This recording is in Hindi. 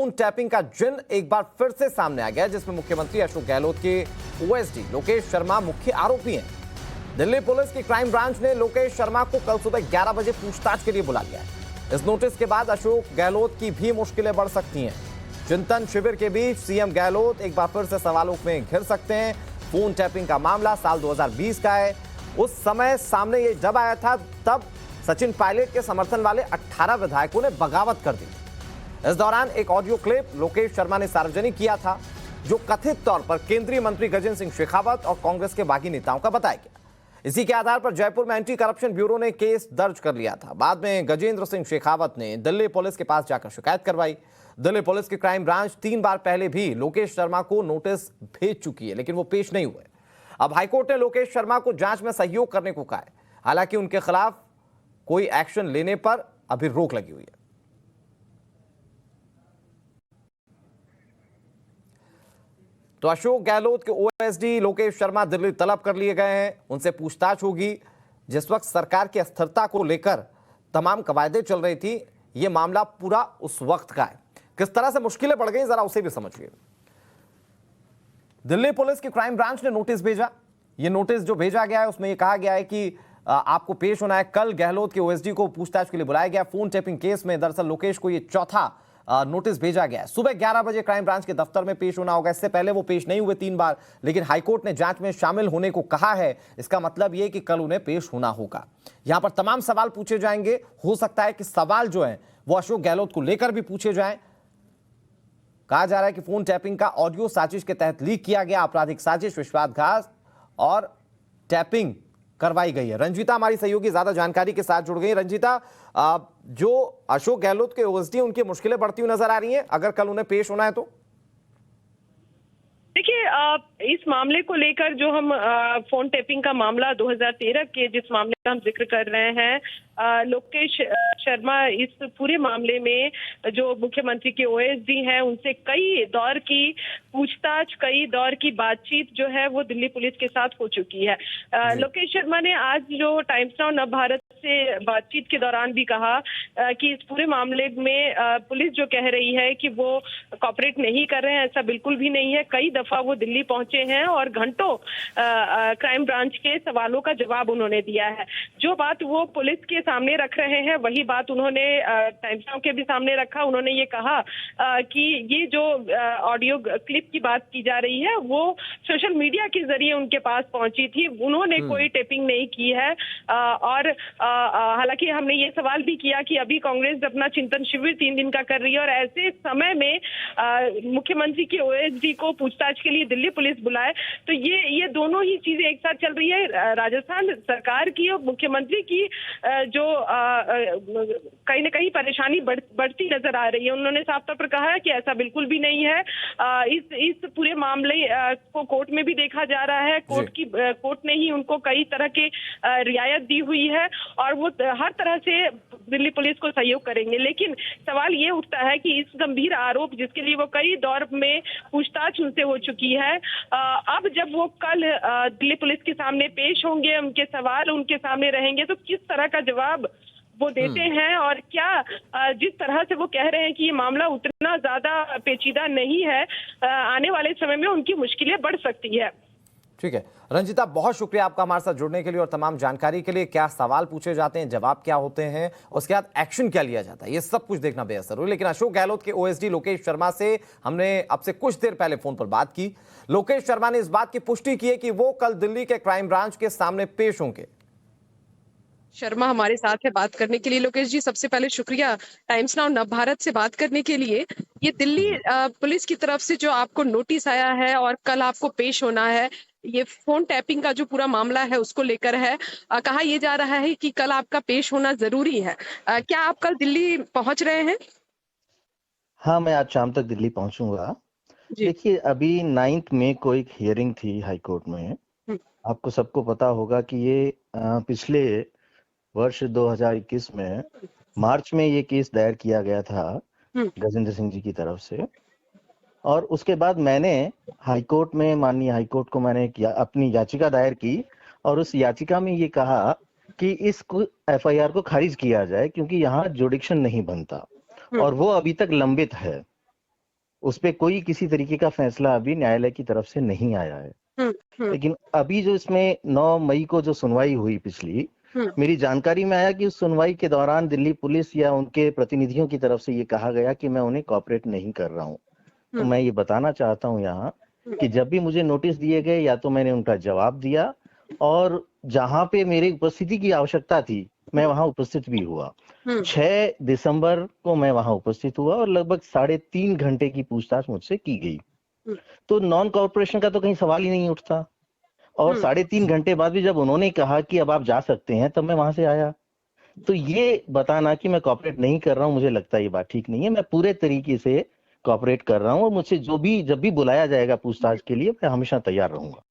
फोन टैपिंग का जिन एक बार फिर से सामने आ गया, जिसमें मुख्यमंत्री अशोक गहलोत के ओएसडी लोकेश शर्मा मुख्य आरोपी हैं। दिल्ली पुलिस की क्राइम ब्रांच ने लोकेश शर्मा को कल सुबह 11 बजे पूछताछ के लिए बुला लिया है। इस नोटिस के बाद अशोक गहलोत की भी मुश्किलें बढ़ सकती हैं। चिंतन शिविर के बीच सीएम गहलोत एक बार फिर से सवालों में घिर सकते हैं। फोन टैपिंग का मामला साल 2020 का है। उस समय सामने ये जब आया था, तब सचिन पायलट के समर्थन वाले 18 विधायकों ने बगावत कर दी। इस दौरान एक ऑडियो क्लिप लोकेश शर्मा ने सार्वजनिक किया था, जो कथित तौर पर केंद्रीय मंत्री गजेंद्र सिंह शेखावत और कांग्रेस के बागी नेताओं का बताया गया। इसी के आधार पर जयपुर में एंटी करप्शन ब्यूरो ने केस दर्ज कर लिया था। बाद में गजेंद्र सिंह शेखावत ने दिल्ली पुलिस के पास जाकर शिकायत करवाई। दिल्ली पुलिस की क्राइम ब्रांच 3 बार पहले भी लोकेश शर्मा को नोटिस भेज चुकी है, लेकिन वो पेश नहीं हुए। अब हाईकोर्ट ने लोकेश शर्मा को जांच में सहयोग करने को कहा है। हालांकि उनके खिलाफ कोई एक्शन लेने पर अभी रोक लगी हुई है। तो अशोक गहलोत के ओएसडी लोकेश शर्मा दिल्ली तलब कर लिए गए हैं। उनसे पूछताछ होगी। जिस वक्त सरकार की अस्थिरता को लेकर तमाम कवायदे चल रही थी, यह मामला पूरा उस वक्त का है। किस तरह से मुश्किलें बढ़ गई, जरा उसे भी समझिए। दिल्ली पुलिस की क्राइम ब्रांच ने नोटिस भेजा। यह नोटिस जो भेजा गया है, उसमें यह कहा गया है कि आपको पेश होना है। कल गहलोत के ओएसडी को पूछताछ के लिए बुलाया गया। फोन टैपिंग केस में दरअसल लोकेश को यह चौथा नोटिस भेजा गया है। सुबह 11 बजे क्राइम ब्रांच के दफ्तर में पेश होना होगा। इससे पहले वो पेश नहीं हुए 3 बार, लेकिन हाईकोर्ट ने जांच में शामिल होने को कहा है। इसका मतलब यह कि कल उन्हें पेश होना होगा। यहां पर तमाम सवाल पूछे जाएंगे। हो सकता है कि सवाल जो है वो अशोक गहलोत को लेकर भी पूछे जाएं। कहा जा रहा है कि फोन टैपिंग का ऑडियो साजिश के तहत लीक किया गया। आपराधिक साजिश, विश्वासघात और टैपिंग करवाई गई है। रंजीता हमारी सहयोगी ज्यादा जानकारी के साथ जुड़ गई। रंजीता, जो अशोक गहलोत के ओएसडी, उनकी मुश्किलें बढ़ती हुई नजर आ रही हैं अगर कल उन्हें पेश होना है तो? देखिए, इस मामले को लेकर जो हम फोन टैपिंग का मामला 2013 के जिस मामले का हम जिक्र कर रहे हैं, लोकेश शर्मा इस पूरे मामले में जो मुख्यमंत्री के ओएसडी हैं, उनसे कई दौर की पूछताछ, कई दौर की बातचीत जो है वो दिल्ली पुलिस के साथ हो चुकी है। लोकेश शर्मा ने आज जो टाइम्स नाउ नवभारत से बातचीत के दौरान भी कहा कि इस पूरे मामले में पुलिस जो कह रही है कि वो कॉपरेट नहीं कर रहे हैं, ऐसा बिल्कुल भी नहीं है। कई दफा वो दिल्ली पहुंचे हैं और घंटों क्राइम ब्रांच के सवालों का जवाब उन्होंने दिया है। जो बात वो पुलिस के सामने रख रहे हैं, वही बात उन्होंने टाइम्स नाउ के भी सामने रखा। उन्होंने ये कहा कि ये जो ऑडियो क्लिप की बात की जा रही है, वो सोशल मीडिया के जरिए उनके पास पहुंची थी। उन्होंने कोई टेपिंग नहीं की है। और हालांकि हमने ये सवाल भी किया कि अभी कांग्रेस अपना चिंतन शिविर 3 दिन का कर रही है और ऐसे समय में मुख्यमंत्री के ओएसडी को पूछताछ के लिए दिल्ली पुलिस बुलाए, तो ये दोनों ही चीजें एक साथ चल रही है। राजस्थान सरकार की और मुख्यमंत्री की जो कहीं ना कहीं परेशानी बढ़ती नजर आ रही है। उन्होंने साफ तौर पर कहा है कि ऐसा बिल्कुल भी नहीं है। इस पूरे मामले को कोर्ट में भी देखा जा रहा है। कोर्ट ने ही उनको कई तरह के रियायत दी हुई है और वो हर तरह से दिल्ली पुलिस को सहयोग करेंगे। लेकिन सवाल ये उठता है कि इस गंभीर आरोप, जिसके लिए वो कई दौर में पूछताछ उनसे हो चुकी है, अब जब वो कल दिल्ली पुलिस के सामने पेश होंगे, उनके सवाल उनके सामने रहेंगे, तो किस तरह का जवाब वो देते हैं और क्या जिस तरह से वो कह रहे हैं कि ये मामला उतना ज्यादा पेचीदा नहीं है, आने वाले समय में उनकी मुश्किलें बढ़ सकती है। ठीक है रंजीता, बहुत शुक्रिया आपका हमारे साथ जुड़ने के लिए और तमाम जानकारी के लिए। क्या सवाल पूछे जाते हैं, जवाब क्या होते हैं, उसके बाद एक्शन क्या लिया जाता है, ये सब कुछ देखना बेहद जरूरी। लेकिन अशोक गहलोत के ओएसडी लोकेश शर्मा से हमने अब से कुछ देर पहले फोन पर बात की। लोकेश शर्मा ने इस बात की पुष्टि की है कि वो कल दिल्ली के क्राइम ब्रांच के सामने पेश होंगे। शर्मा हमारे साथ है बात करने के लिए। लोकेश जी, सबसे पहले शुक्रिया टाइम्स नाउ नवभारत से बात करने के लिए। ये दिल्ली पुलिस की तरफ से जो आपको नोटिस आया है और कल आपको पेश होना है, ये फोन टैपिंग का जो पूरा मामला है उसको लेकर है। कहा यह जा रहा है कि कल आपका पेश होना जरूरी है। क्या आप कल दिल्ली पहुंच रहे हैं? हाँ, मैं आज शाम तक दिल्ली पहुंचूंगा। देखिए, अभी 9 मई को एक हियरिंग थी हाई कोर्ट में। आपको सबको पता होगा कि ये पिछले वर्ष 2021 में मार्च में ये केस दायर किया गया था गजेंद्र सिंह जी की तरफ से। और उसके बाद मैंने हाई कोर्ट में, माननीय हाई कोर्ट को मैंने अपनी याचिका दायर की और उस याचिका में ये कहा कि इस एफआईआर को खारिज किया जाए, क्योंकि यहाँ जुडिक्शन नहीं बनता और वो अभी तक लंबित है। उस पे कोई किसी तरीके का फैसला अभी न्यायालय की तरफ से नहीं आया है। लेकिन अभी जो इसमें 9 मई को जो सुनवाई हुई पिछली, मेरी जानकारी में आया कि उस सुनवाई के दौरान दिल्ली पुलिस या उनके प्रतिनिधियों की तरफ से ये कहा गया कि मैं उन्हें कॉपरेट नहीं कर रहा हूँ। तो मैं ये बताना चाहता हूँ यहाँ कि जब भी मुझे नोटिस दिए गए या तो मैंने उनका जवाब दिया, और जहां पे मेरी उपस्थिति की आवश्यकता थी मैं वहां उपस्थित भी हुआ। 6 दिसंबर को मैं वहां उपस्थित हुआ और लगभग 3.5 घंटे की पूछताछ मुझसे की गई। तो नॉन कॉर्पोरेशन का तो कहीं सवाल ही नहीं उठता। और 3.5 घंटे बाद भी जब उन्होंने कहा कि अब आप जा सकते हैं, तब मैं वहां से आया। तो ये बताना कि मैं कॉपरेट नहीं कर रहा हूँ, मुझे लगता है ये बात ठीक नहीं है। मैं पूरे तरीके से कॉपरेट कर रहा हूँ और मुझसे जब भी बुलाया जाएगा पूछताछ के लिए, मैं हमेशा तैयार रहूंगा।